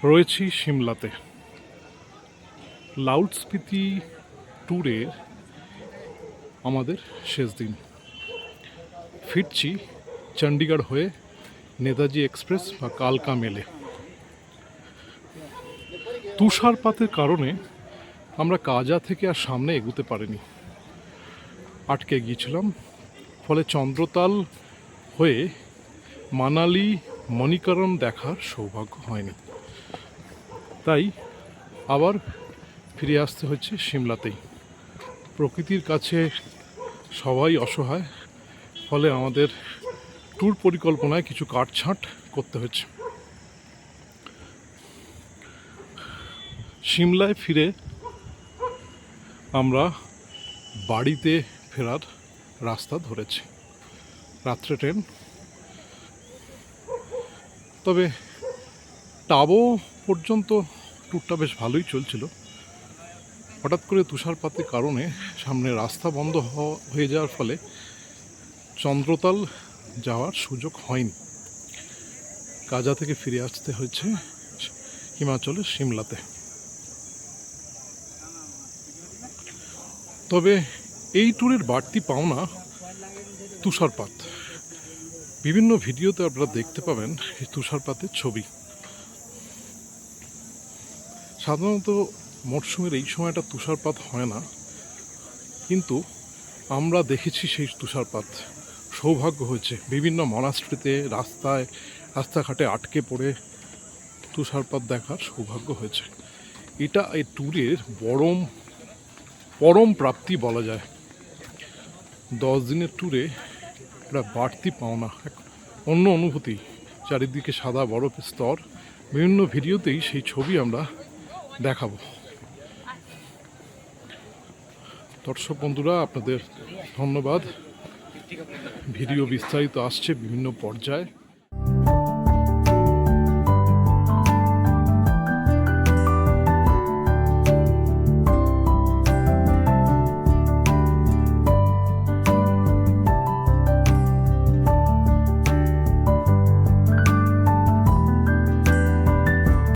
রয়েছি সিমলাতে। লাউড স্পিতি ট্যুরের আমাদের শেষ দিন। ফিরছি চণ্ডীগড় হয়ে নেতাজি এক্সপ্রেস বা কালকা মেলে। তুষারপাতের কারণে আমরা কাজা থেকে আর সামনে এগুতে পারিনি, আটকে গিয়েছিলাম। ফলে চন্দ্রতাল হয়ে মানালি মণিকরণ দেখার সৌভাগ্য হয়নি, তাই আবার ফিরে আসতে হচ্ছে সিমলাতেই। প্রকৃতির কাছে সবাই অসহায়, ফলে আমাদের ট্যুর পরিকল্পনায় কিছু কাটছাঁট করতে হচ্ছে। সিমলায় ফিরে আমরা বাড়িতে ফেরার রাস্তা ধরেছি, রাত্রে ট্রেন। তবে টাবো পর্যন্ত ট্যুরটা বেশ ভালোই চলছিল। হঠাৎ করে তুষারপাতের কারণে সামনে রাস্তা বন্ধ হয়ে যাওয়ার ফলে চন্দ্রতাল যাওয়ার সুযোগ হয়নি। কাজা থেকে ফিরে আসতে হয়েছে হিমাচলের সিমলাতে। তবে এই ট্যুরের বাড়তি পাওনা তুষারপাত। বিভিন্ন ভিডিওতে আপনারা দেখতে পাবেন এই তুষারপাতের ছবি। সাধারণত মরশুমের এই সময়টা তুষারপাত হয় না, কিন্তু আমরা দেখেছি সেই তুষারপাত। সৌভাগ্য হয়েছে বিভিন্ন মনাস্ট্রিতে রাস্তাঘাটে আটকে পড়ে তুষারপাত দেখার সৌভাগ্য হয়েছে। এটা এই ট্যুরের পরম প্রাপ্তি বলা যায়। 10 দিনের ট্যুরে একটা বাড়তি পাওনা, এক অন্য অনুভূতি। চারিদিকে সাদা বরফের স্তর। বিভিন্ন ভিডিওতেই সেই ছবি আমরা দেখাবো। দর্শক বন্ধুরা, আপনাদের ধন্যবাদ। ভিডিও বিস্তারিত আসছে বিভিন্ন পর্যায়ে।